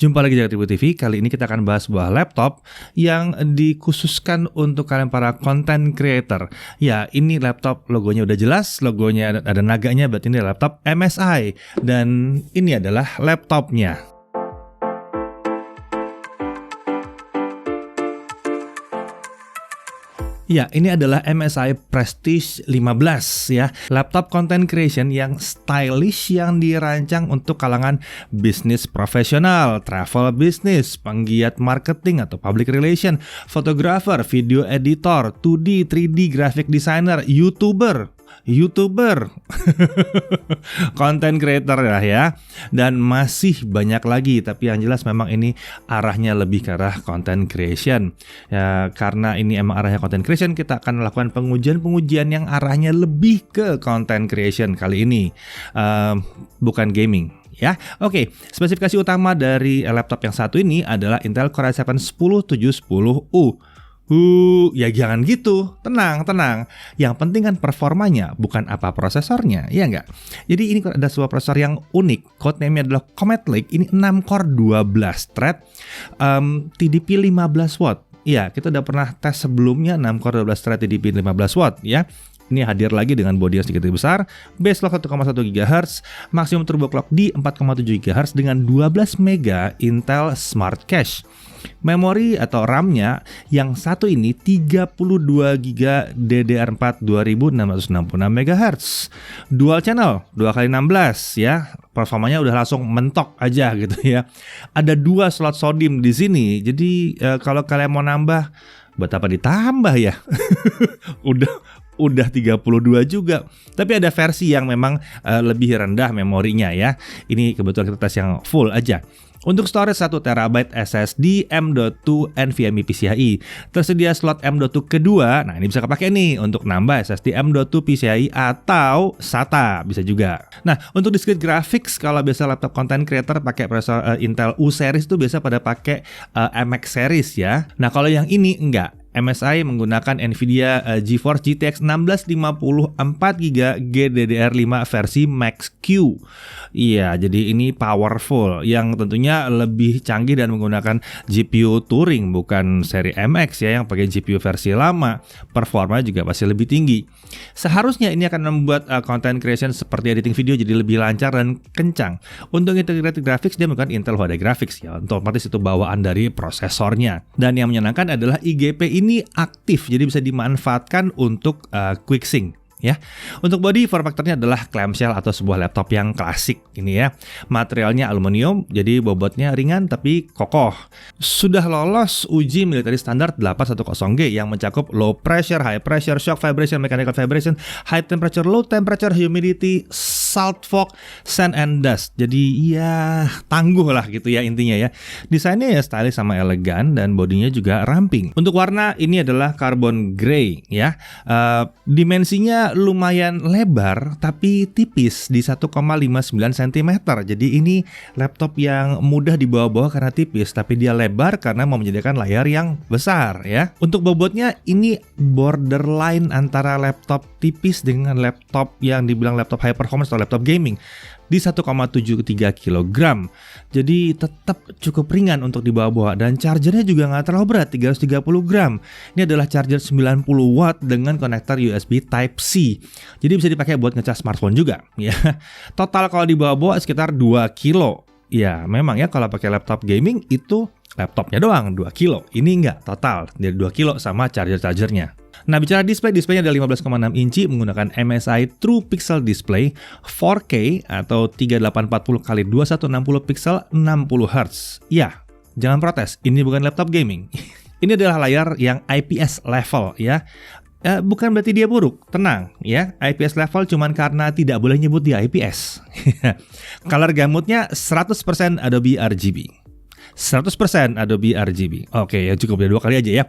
Jumpa lagi di Tribu TV. Kali ini kita akan bahas sebuah laptop yang dikhususkan untuk kalian para content creator. Ya, ini laptop logonya udah jelas, logonya ada naganya, berarti ini laptop MSI. Dan ini adalah laptopnya. Ya, ini adalah MSI Prestige 15 ya. Laptop content creation yang stylish yang dirancang untuk kalangan bisnis profesional, travel business, penggiat marketing atau public relation, fotografer, video editor, 2D, 3D graphic designer, YouTuber, content creator ya, dan masih banyak lagi. Tapi yang jelas memang ini arahnya lebih ke arah content creation ya. Karena ini emang arahnya content creation, kita akan melakukan pengujian yang arahnya lebih ke content creation kali ini, bukan gaming ya. Oke, spesifikasi utama dari laptop yang satu ini adalah Intel Core i7 10710U. Ya jangan gitu, tenang. Yang penting kan performanya, bukan apa prosesornya, ya enggak? Jadi ini ada sebuah prosesor yang unik, codename-nya adalah Comet Lake. Ini 6 core 12 thread, TDP 15 watt. Ya, kita udah pernah tes sebelumnya 6 core 12 thread TDP 15 watt ya. Ini hadir lagi dengan bodi yang sedikit lebih besar, base clock 1,1 GHz, maksimum turbo clock di 4,7 GHz dengan 12 MB Intel Smart Cache. Memori atau RAM-nya yang satu ini 32 GB DDR4 2666 MHz. Dual channel 2x16 ya. Performanya udah langsung mentok aja gitu ya. Ada 2 slot SODIMM di sini. Jadi kalau kalian mau nambah, buat apa ditambah ya? Udah 32 juga. Tapi ada versi yang memang lebih rendah memorinya ya. Ini kebetulan kita tes yang full aja. Untuk storage 1 TB SSD M.2 NVMe PCIe. Tersedia slot M.2 kedua. Nah, ini bisa kepake nih untuk nambah SSD M.2 PCIe atau SATA bisa juga. Nah, untuk discrete graphics, kalau biasa laptop content creator pakai prosesor Intel U series itu biasa pada pakai MX series ya. Nah, kalau yang ini enggak. MSI menggunakan Nvidia GeForce GTX 1650 4GB GDDR5 versi Max-Q. Iya, jadi ini powerful yang tentunya lebih canggih dan menggunakan GPU Turing, bukan seri MX ya yang pakai GPU versi lama. Performa juga pasti lebih tinggi. Seharusnya ini akan membuat content creation seperti editing video jadi lebih lancar dan kencang. Untuk integrated graphics dia menggunakan Intel HD Graphics ya, otomatis itu bawaan dari prosesornya. Dan yang menyenangkan adalah IGP ini aktif, jadi bisa dimanfaatkan untuk quick sync ya. Untuk body form factor-nya adalah clamshell atau sebuah laptop yang klasik ini ya. Materialnya aluminium, jadi bobotnya ringan tapi kokoh. Sudah lolos uji military standard 810G yang mencakup low pressure, high pressure, shock vibration, mechanical vibration, high temperature, low temperature, humidity, salt fog, sand and dust. Jadi ya tangguh lah gitu ya intinya ya. Desainnya ya stylish sama elegan dan bodinya juga ramping. Untuk warna ini adalah carbon gray ya. Dimensinya lumayan lebar tapi tipis di 1,59 cm. Jadi ini laptop yang mudah dibawa-bawa karena tipis, tapi dia lebar karena mau menyediakan layar yang besar ya. Untuk bobotnya ini borderline antara laptop tipis dengan laptop yang dibilang laptop high performance atau laptop gaming di 1,73 kg. Jadi tetap cukup ringan untuk dibawa-bawa dan chargernya juga nggak terlalu berat, 330 gram. Ini adalah charger 90 watt dengan konektor USB Type-C. Jadi bisa dipakai buat ngecas smartphone juga ya. Total kalau dibawa-bawa sekitar 2 kilo. Ya, memang ya kalau pakai laptop gaming itu laptopnya doang 2 kilo. Ini enggak, total dari 2 kilo sama chargernya. Nah, bicara displaynya ada 15,6 inci menggunakan MSI True Pixel Display 4K atau 3840 x 2160 pixel 60 Hz. Ya, jangan protes, ini bukan laptop gaming. Ini adalah layar yang IPS level ya. Bukan berarti dia buruk, tenang ya. IPS level cuman karena tidak boleh nyebut dia IPS. Color gamutnya 100% Adobe RGB. 100% Adobe RGB. Oke, ya cukup ya 2 kali aja ya.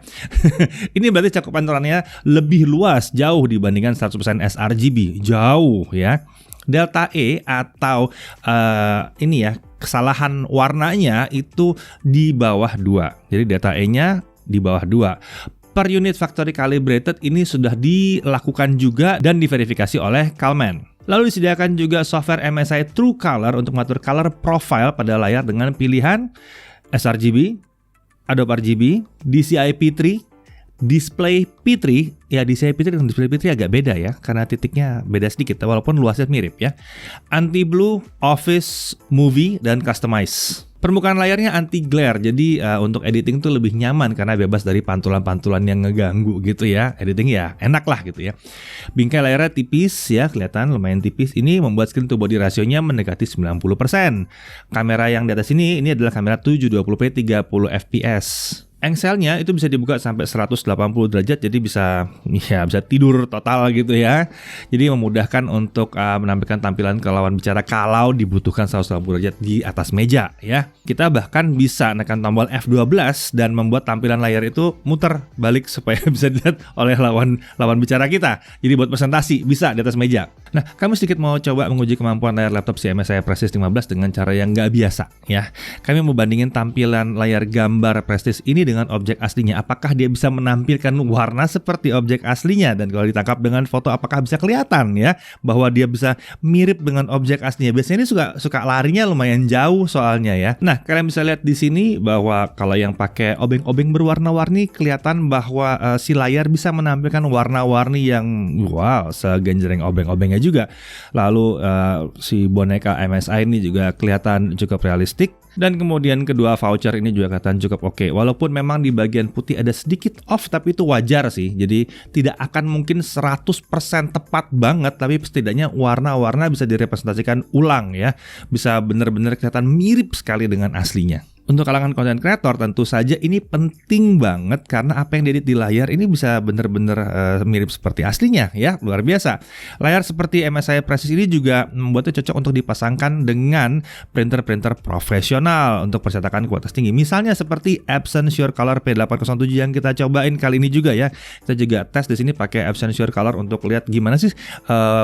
Ini berarti cakupan toleransinya lebih luas, jauh dibandingkan 100% sRGB. Jauh ya. Delta E atau ini ya, kesalahan warnanya itu di bawah 2. Jadi delta E-nya di bawah 2. Per unit factory calibrated ini sudah dilakukan juga dan diverifikasi oleh Calman. Lalu disediakan juga software MSI TrueColor untuk mengatur color profile pada layar dengan pilihan sRGB, Adobe RGB, DCI P3, Display P3. Ya, DCI P3 dan Display P3 agak beda ya, karena titiknya beda sedikit walaupun luasnya mirip ya. Anti-blue, Office, Movie, dan Customize. Permukaan layarnya anti glare, jadi untuk editing tuh lebih nyaman karena bebas dari pantulan-pantulan yang ngeganggu gitu ya. Editing ya enak lah gitu ya. Bingkai layarnya tipis ya, kelihatan lumayan tipis. Ini membuat screen to body rasionya mendekati 90%. Kamera yang di atas ini adalah kamera 720p 30 fps. Engselnya itu bisa dibuka sampai 180 derajat, jadi bisa tidur total gitu ya. Jadi memudahkan untuk menampilkan tampilan ke lawan bicara kalau dibutuhkan 180 derajat di atas meja ya. Kita bahkan bisa menekan tombol F12 dan membuat tampilan layar itu muter balik supaya bisa dilihat oleh lawan bicara kita. Jadi buat presentasi bisa di atas meja. Nah, kami sedikit mau coba menguji kemampuan layar laptop si MSI Prestige 15 dengan cara yang nggak biasa ya. Kami mau bandingin tampilan layar gambar Prestige ini dengan objek aslinya. Apakah dia bisa menampilkan warna seperti objek aslinya, dan kalau ditangkap dengan foto apakah bisa kelihatan ya bahwa dia bisa mirip dengan objek aslinya. Biasanya ini suka larinya lumayan jauh soalnya ya. Nah, kalian bisa lihat di sini bahwa kalau yang pakai obeng-obeng berwarna-warni kelihatan bahwa si layar bisa menampilkan warna-warni yang wow, segenjreng obeng-obengnya juga. Lalu si boneka MSI ini juga kelihatan cukup realistik. Dan kemudian kedua voucher ini juga kelihatan cukup oke. Walaupun memang di bagian putih ada sedikit off, tapi itu wajar sih. Jadi tidak akan mungkin 100% tepat banget, tapi setidaknya warna-warna bisa direpresentasikan ulang ya. Bisa benar-benar kelihatan mirip sekali dengan aslinya. Untuk kalangan content creator tentu saja ini penting banget karena apa yang diedit di layar ini bisa benar-benar mirip seperti aslinya ya, luar biasa. Layar seperti MSI Prestige ini juga membuatnya cocok untuk dipasangkan dengan printer-printer profesional untuk percetakan kualitas tinggi. Misalnya seperti Epson SureColor P807 yang kita cobain kali ini juga ya. Kita juga tes di sini pakai Epson SureColor untuk lihat gimana sih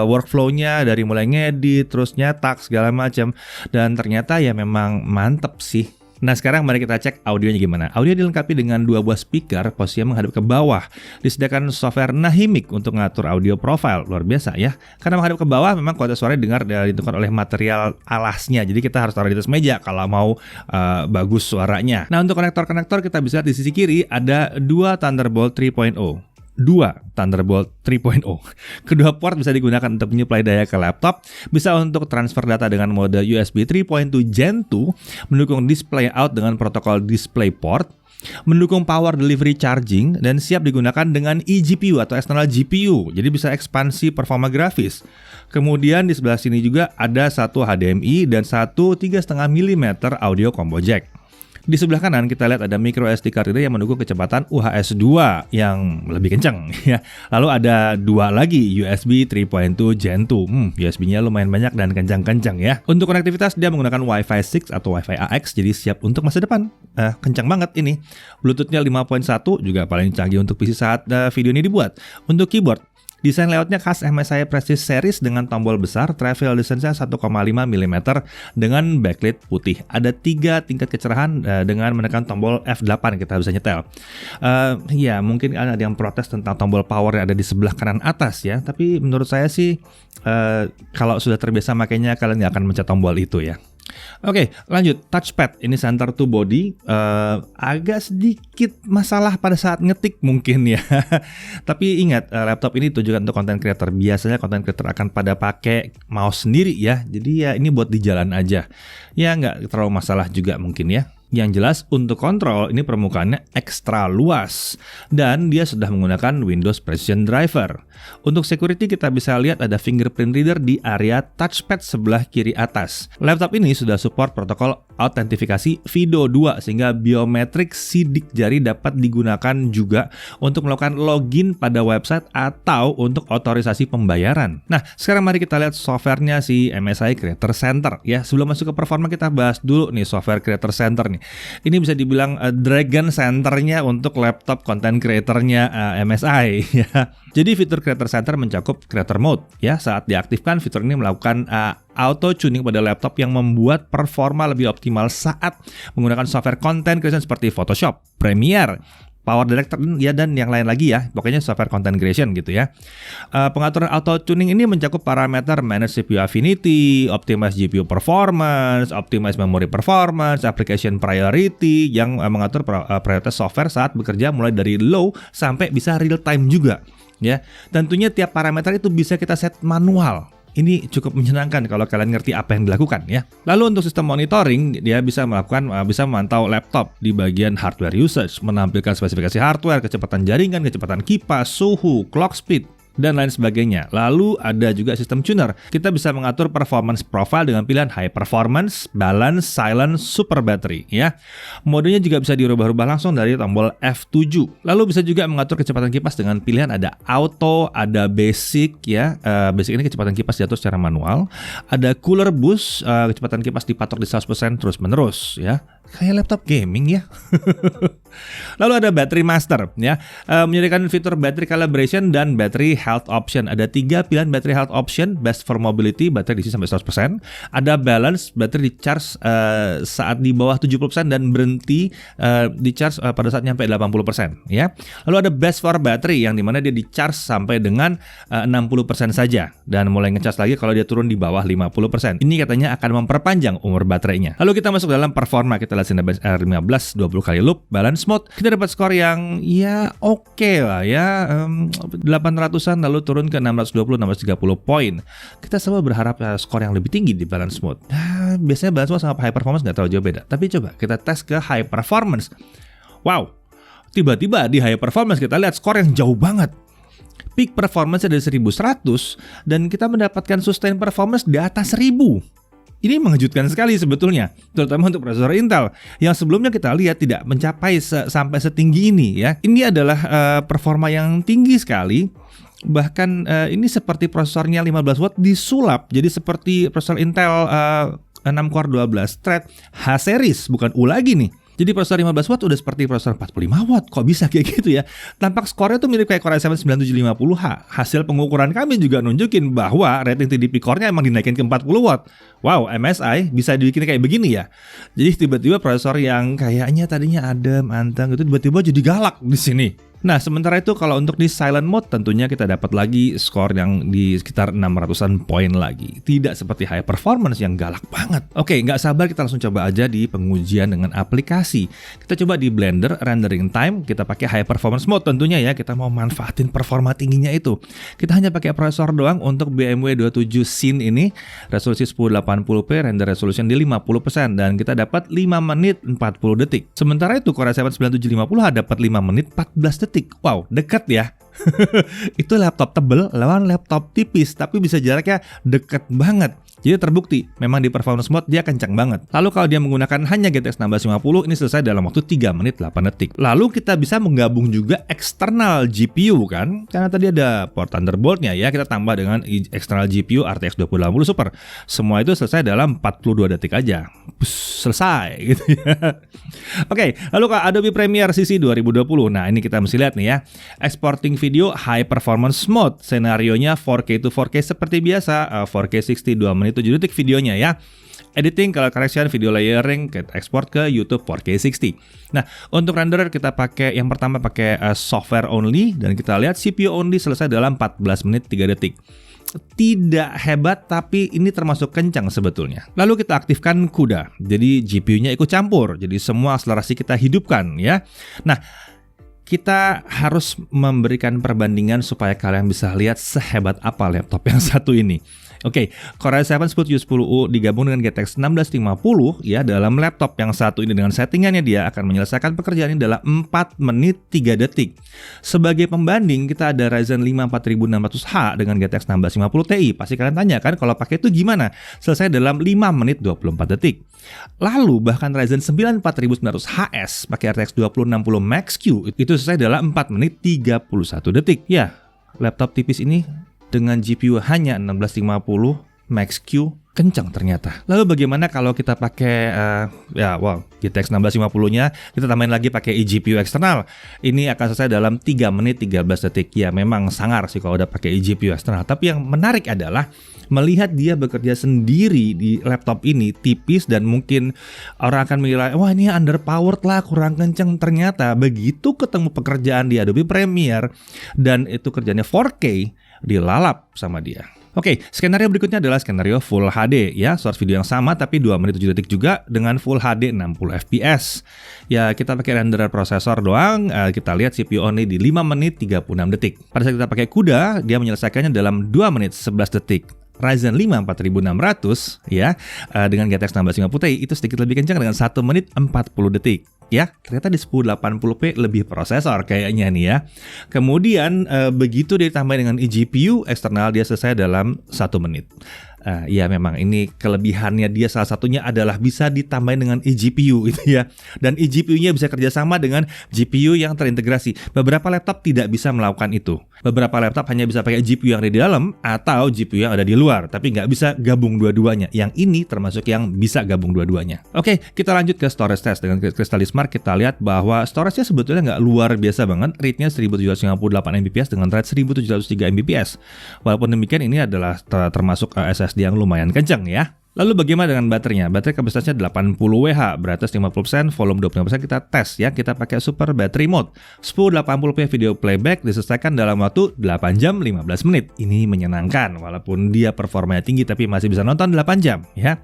workflow-nya dari mulai ngedit terus nyetak segala macam, dan ternyata ya memang mantep sih. Nah, sekarang mari kita cek audionya gimana. Audio dilengkapi dengan 2 buah speaker, posisinya menghadap ke bawah. Disediakan software Nahimic untuk mengatur audio profile. Luar biasa ya. Karena menghadap ke bawah memang kualitas suara dengar ditentukan oleh material alasnya. Jadi kita harus taruh di atas meja kalau mau bagus suaranya. Nah, untuk konektor-konektor kita bisa lihat di sisi kiri ada 2 Thunderbolt 3.0. Kedua port bisa digunakan untuk menyuplai daya ke laptop, bisa untuk transfer data dengan mode USB 3.2 Gen 2, mendukung display out dengan protokol DisplayPort, mendukung power delivery charging, dan siap digunakan dengan eGPU atau external GPU, jadi bisa ekspansi performa grafis. Kemudian di sebelah sini juga ada satu HDMI dan satu 3,5 mm audio combo jack. Di sebelah kanan kita lihat ada micro SD card reader yang mendukung kecepatan UHS 2 yang lebih kencang ya. Lalu ada 2 lagi USB 3.2 Gen 2. USB-nya lumayan banyak dan kencang-kencang ya. Untuk konektivitas dia menggunakan Wi-Fi 6 atau Wi-Fi AX, jadi siap untuk masa depan. Kencang banget ini. Bluetooth-nya 5.1 juga paling canggih untuk PC saat video ini dibuat. Untuk keyboard, desain layoutnya khas MSI Prestige Series dengan tombol besar, travel distance-nya 1,5 mm dengan backlit putih. Ada 3 tingkat kecerahan dengan menekan tombol F8 kita bisa nyetel. Ya mungkin ada yang protes tentang tombol power yang ada di sebelah kanan atas ya, tapi menurut saya sih kalau sudah terbiasa makanya kalian nggak akan mencet tombol itu ya. Oke, lanjut. Touchpad ini center to body, agak sedikit masalah pada saat ngetik mungkin ya. Tapi ingat, laptop ini ditujukan untuk content creator. Biasanya content creator akan pada pakai mouse sendiri ya. Jadi ya ini buat di jalan aja. Ya nggak terlalu masalah juga mungkin ya. Yang jelas untuk kontrol ini permukaannya ekstra luas dan dia sudah menggunakan Windows Precision Driver. Untuk security kita bisa lihat ada fingerprint reader di area touchpad sebelah kiri atas. Laptop ini sudah support protokol autentifikasi FIDO2 sehingga biometrik sidik jari dapat digunakan juga untuk melakukan login pada website atau untuk otorisasi pembayaran. Nah, sekarang mari kita lihat softwarenya si MSI Creator Center ya. Sebelum masuk ke performa kita bahas dulu nih software Creator Center nih. Ini bisa dibilang Dragon Center-nya untuk laptop content creator-nya MSI ya. Jadi fitur Creator Center mencakup Creator Mode ya. Saat diaktifkan fitur ini melakukan auto tuning pada laptop yang membuat performa lebih optimal saat menggunakan software content creation seperti Photoshop, Premiere, power director ya, dan yang lain lagi ya. Pokoknya software content creation gitu ya. Pengaturan auto tuning ini mencakup parameter manage CPU affinity, optimize GPU performance, optimize memory performance, application priority yang mengatur prioritas software saat bekerja mulai dari low sampai bisa real time juga ya. Tentunya tiap parameter itu bisa kita set manual. Ini cukup menyenangkan kalau kalian ngerti apa yang dilakukan ya. Lalu untuk sistem monitoring, dia bisa memantau laptop di bagian hardware usage, menampilkan spesifikasi hardware, kecepatan jaringan, kecepatan kipas, suhu, clock speed, dan lain sebagainya. Lalu ada juga sistem tuner. Kita bisa mengatur performance profile dengan pilihan high performance, balance, silent, super battery ya. Modenya juga bisa dirubah-rubah langsung dari tombol F7. Lalu bisa juga mengatur kecepatan kipas dengan pilihan ada auto, ada basic ya. Basic ini kecepatan kipas diatur secara manual. Ada cooler boost, kecepatan kipas dipatok di 100% terus-menerus ya. Kayak laptop gaming ya. Lalu ada battery master ya, menyediakan fitur battery calibration dan battery health option. Ada 3 pilihan battery health option: best for mobility, baterai diisi sampai 100%. Ada balance, baterai di charge saat di bawah 70% dan berhenti di charge pada saat nyampe 80% ya. Lalu ada best for battery yang dimana dia di charge sampai dengan 60% saja dan mulai ngecas lagi kalau dia turun di bawah 50%. Ini katanya akan memperpanjang umur baterainya. Lalu kita masuk dalam performa, kita lihat Cinebench R15 20 kali loop balance mode. Kita dapat skor yang ya oke lah ya, 800-an lalu turun ke 620 630 poin. Kita semua berharap skor yang lebih tinggi di balance mode. Nah, biasanya balance mode sama high performance nggak terlalu jauh beda. Tapi coba kita tes ke high performance. Wow, tiba-tiba di high performance kita lihat skor yang jauh banget. Peak performance dari 1100 dan kita mendapatkan sustain performance di atas 1000. Ini mengejutkan sekali sebetulnya, terutama untuk prosesor Intel yang sebelumnya kita lihat tidak mencapai sampai setinggi ini ya. Ini adalah performa yang tinggi sekali. Bahkan ini seperti prosesornya 15 watt disulap jadi seperti prosesor Intel 6 core 12 thread H-series, bukan U lagi nih. Jadi prosesor 15 watt udah seperti prosesor 45 watt. Kok bisa kayak gitu ya? Tampak skornya tuh mirip kayak Core i7 9750H. Hasil pengukuran kami juga nunjukin bahwa rating TDP core-nya emang dinaikin ke 40 watt. Wow, MSI bisa dibikin kayak begini ya. Jadi tiba-tiba prosesor yang kayaknya tadinya adem, anteng gitu tiba-tiba jadi galak di sini. Nah, sementara itu kalau untuk di silent mode tentunya kita dapat lagi skor yang di sekitar 600-an poin lagi. Tidak seperti high performance yang galak banget. Oke, nggak sabar kita langsung coba aja di pengujian dengan aplikasi. Kita coba di Blender rendering time, kita pakai high performance mode tentunya ya. Kita mau manfaatin performa tingginya itu. Kita hanya pakai prosesor doang untuk BMW 27 Scene ini. Resolusi 1080p, render resolution di 50% dan kita dapat 5 menit 40 detik. Sementara itu Core i7 9750H dapat 5 menit 14 detik. Wow, dekat ya. Itu laptop tebel lawan laptop tipis, tapi bisa jaraknya deket banget. Jadi terbukti, memang di performance mode dia kencang banget. Lalu kalau dia menggunakan hanya GTX 1650, ini selesai dalam waktu 3 menit 8 detik. Lalu kita bisa menggabung juga eksternal GPU kan, karena tadi ada port Thunderbolt-nya ya, kita tambah dengan eksternal GPU RTX 2080 Super. Semua itu selesai dalam 42 detik aja. Selesai gitu ya. Oke, lalu ke Adobe Premiere CC 2020. Nah, ini kita mesti lihat nih ya. Exporting video high performance mode. Senarionya 4K to 4K seperti biasa, 4K 60 2 menit 7 detik videonya ya. Editing, color correction, video layering, kita ekspor ke YouTube 4K 60. Nah, untuk renderer kita pakai yang pertama pakai software only dan kita lihat CPU only selesai dalam 14 menit 3 detik. Tidak hebat tapi ini termasuk kencang sebetulnya. Lalu kita aktifkan CUDA. Jadi GPU-nya ikut campur. Jadi semua akselerasi kita hidupkan ya. Nah, kita harus memberikan perbandingan supaya kalian bisa lihat sehebat apa laptop yang satu ini. Oke, Core i7 1070U digabung dengan GTX 1650 ya dalam laptop yang satu ini dengan settingannya dia akan menyelesaikan pekerjaan ini dalam 4 menit 3 detik. Sebagai pembanding kita ada Ryzen 5 4600H dengan GTX 1650 Ti. Pasti kalian tanya kan kalau pakai itu gimana? Selesai dalam 5 menit 24 detik. Lalu bahkan Ryzen 9 4900HS pakai RTX 2060 Max-Q itu selesai dalam 4 menit 31 detik. Ya, laptop tipis ini dengan GPU hanya 1650 Max-Q kencang ternyata. Lalu bagaimana kalau kita pakai GTX 1650-nya kita tambahin lagi pakai eGPU eksternal. Ini akan selesai dalam 3 menit 13 detik. Ya memang sangar sih kalau udah pakai eGPU eksternal. Tapi yang menarik adalah Melihat dia bekerja sendiri di laptop ini tipis dan mungkin orang akan menilai, wah ini underpowered lah, kurang kenceng. Ternyata begitu ketemu pekerjaan di Adobe Premiere dan itu kerjanya 4K, dilalap sama dia. Oke, skenario berikutnya adalah skenario Full HD ya, source video yang sama tapi 2 menit 7 detik juga dengan Full HD 60 fps. Ya, kita pakai renderer prosesor doang, kita lihat CPU only di 5 menit 36 detik. Pada saat kita pakai CUDA, dia menyelesaikannya dalam 2 menit 11 detik. Ryzen 5 4600 ya, dengan GTX 1650 Ti itu sedikit lebih kencang dengan 1 menit 40 detik. Ya, ternyata di 1080p lebih prosesor kayaknya nih ya. Kemudian begitu ditambah dengan eGPU eksternal dia selesai dalam 1 menit. Ya memang ini kelebihannya dia salah satunya adalah bisa ditambahin dengan eGPU gitu ya. Dan eGPU-nya bisa kerjasama dengan GPU yang terintegrasi. Beberapa laptop tidak bisa melakukan itu. Beberapa laptop hanya bisa pakai GPU yang ada di dalam atau GPU yang ada di luar, tapi nggak bisa gabung dua-duanya. Yang ini termasuk yang bisa gabung dua-duanya. Oke, kita lanjut ke storage test. Dengan Crystal Smart kita lihat bahwa storage-nya sebetulnya nggak luar biasa banget. Rate-nya 1758 Mbps dengan rate 1703 Mbps. Walaupun demikian ini adalah termasuk SSD yang lumayan kencang ya. Lalu bagaimana dengan baterainya? Baterai kapasitasnya 80 Wh, beratas 50%, volume 25% kita tes ya. Kita pakai Super Battery Mode. 1080p video playback diselesaikan dalam waktu 8 jam 15 menit. Ini menyenangkan walaupun dia performanya tinggi tapi masih bisa nonton 8 jam ya.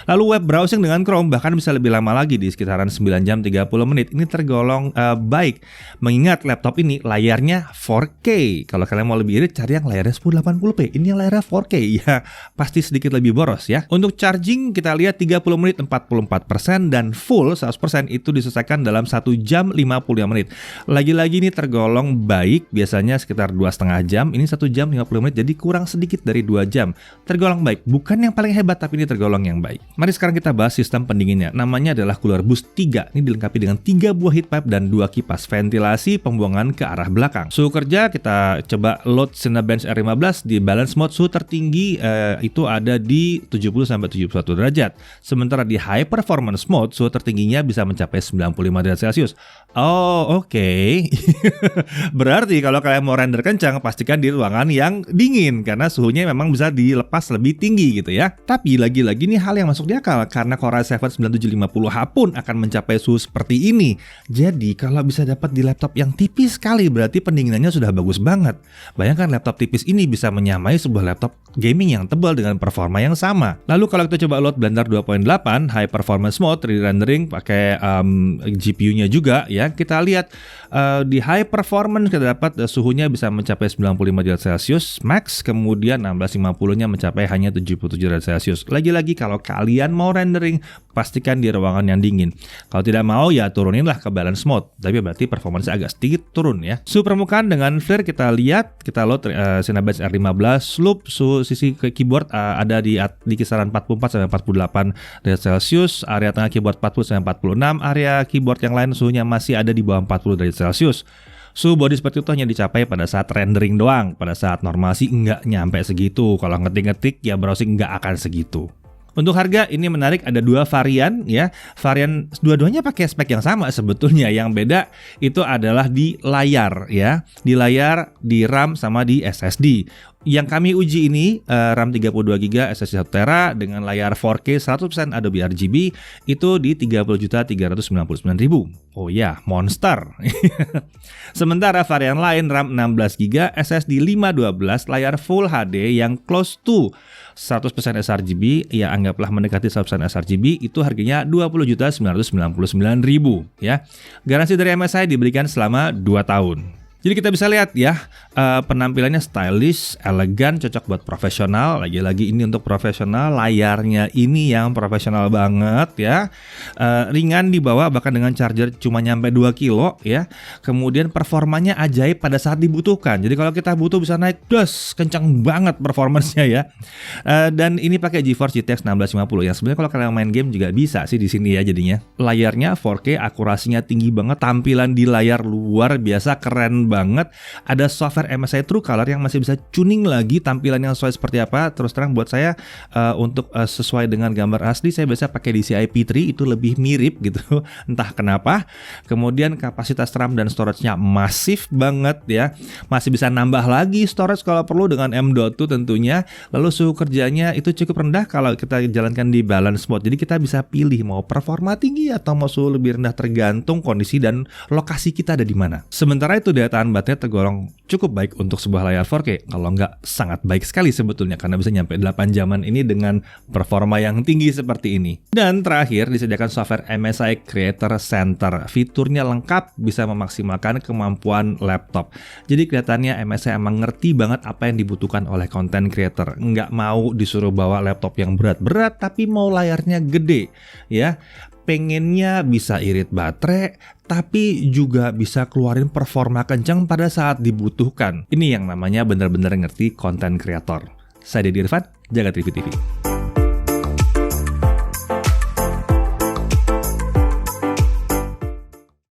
Lalu web browsing dengan Chrome bahkan bisa lebih lama lagi di sekitaran 9 jam 30 menit. Ini tergolong baik. Mengingat laptop ini layarnya 4K. Kalau kalian mau lebih irit cari yang layarnya 1080p. Ini yang layarnya 4K ya. Pasti sedikit lebih boros ya. Untuk charging kita lihat 30 menit 44% dan full 100% itu diselesaikan dalam 1 jam 55 menit. Lagi-lagi ini tergolong baik, biasanya sekitar 2,5 jam, ini 1 jam 50 menit jadi kurang sedikit dari 2 jam. Tergolong baik, bukan yang paling hebat tapi ini tergolong yang baik. Mari sekarang kita bahas sistem pendinginnya. Namanya adalah Cooler Boost 3. Ini dilengkapi dengan 3 buah heat pipe dan 2 kipas ventilasi pembuangan ke arah belakang. Suhu kerja kita coba load Cinebench R15 di balance mode, suhu tertinggi itu ada di 70-71 derajat. Sementara di high performance mode, suhu tertingginya bisa mencapai 95 derajat Celcius. Oh, oke. Berarti kalau kalian mau render kencang, pastikan di ruangan yang dingin karena suhunya memang bisa dilepas lebih tinggi gitu ya. Tapi lagi-lagi ini hal yang masuk di akal karena Core i7 9750H pun akan mencapai suhu seperti ini. Jadi kalau bisa dapat di laptop yang tipis sekali, berarti pendinginannya sudah bagus banget. Bayangkan laptop tipis ini bisa menyamai sebuah laptop gaming yang tebal dengan performa yang sama. Lalu kalau kita coba load Blender 2.8 high performance mode 3D rendering pakai GPU-nya juga ya, kita lihat di high performance kita dapat suhunya bisa mencapai 95 derajat Celcius max, kemudian 1650-nya mencapai hanya 77 derajat Celcius. Lagi-lagi kalau kalian mau rendering pastikan di ruangan yang dingin. Kalau tidak mau ya turuninlah ke balance mode, tapi berarti performance agak sedikit turun ya. Suhu permukaan dengan FLIR kita lihat, kita load Cinebench R15 loop, suhu sisi ke keyboard ada di kisaran 44 sampai 48 derajat Celcius, area tengah keyboard 40 sampai 46, area keyboard yang lain suhunya masih ada di bawah 40 derajat Celcius. Suhu body seperti itu hanya dicapai pada saat rendering doang, pada saat normal sih nggak nyampe segitu. Kalau ngetik-ngetik ya browsing nggak akan segitu. Untuk harga ini menarik, ada 2 varian ya. Varian dua-duanya pakai spek yang sama sebetulnya. Yang beda itu adalah di layar ya. Di layar, di RAM sama di SSD. Yang kami uji ini RAM 32GB, SSD 1TB dengan layar 4K 100% Adobe RGB itu di 30.399.000. Oh ya, monster. Sementara varian lain RAM 16GB, SSD 512, layar Full HD yang close to 100% sRGB, ya anggaplah mendekati 100% sRGB, itu harganya 20.999.000 ya. Garansi dari MSI diberikan selama 2 tahun. Jadi kita bisa lihat ya, penampilannya stylish, elegan, cocok buat profesional. Lagi-lagi ini untuk profesional, layarnya ini yang profesional banget ya. Ringan dibawa bahkan dengan charger cuma nyampe 2 kilo ya. Kemudian performanya ajaib pada saat dibutuhkan. Jadi kalau kita butuh bisa naik das, kencang banget performanya ya. Dan ini pakai GeForce GTX 1650 yang sebenarnya kalau kalian main game juga bisa sih di sini ya jadinya. Layarnya 4K, akurasinya tinggi banget, tampilan di layar luar biasa keren banget. Ada software MSI Truecaller yang masih bisa tuning lagi tampilan yang sesuai seperti apa. Terus terang buat saya untuk sesuai dengan gambar asli saya biasa pakai DCI P3, itu lebih mirip gitu. Entah kenapa. Kemudian kapasitas RAM dan storage-nya masif banget ya. Masih bisa nambah lagi storage kalau perlu dengan M.2 tentunya. Lalu suhu kerjanya itu cukup rendah kalau kita jalankan di balance mode. Jadi kita bisa pilih mau performa tinggi atau mau suhu lebih rendah, tergantung kondisi dan lokasi kita ada di mana. Sementara itu daya tahan baterai tergolong cukup baik untuk sebuah layar 4K. Kalau nggak sangat baik sekali sebetulnya karena bisa nyampe 8 jaman ini dengan performa yang tinggi seperti ini. Dan terakhir disediakan software MSI Creator Center. Fiturnya lengkap, bisa memaksimalkan kemampuan laptop. Jadi kelihatannya MSI emang ngerti banget apa yang dibutuhkan oleh content creator. Nggak mau disuruh bawa laptop yang berat-berat tapi mau layarnya gede ya. Pengennya bisa irit baterai, tapi juga bisa keluarin performa kencang pada saat dibutuhkan. Ini yang namanya benar-benar ngerti content creator. Saya Deddy Irfan, Jagat TV TV.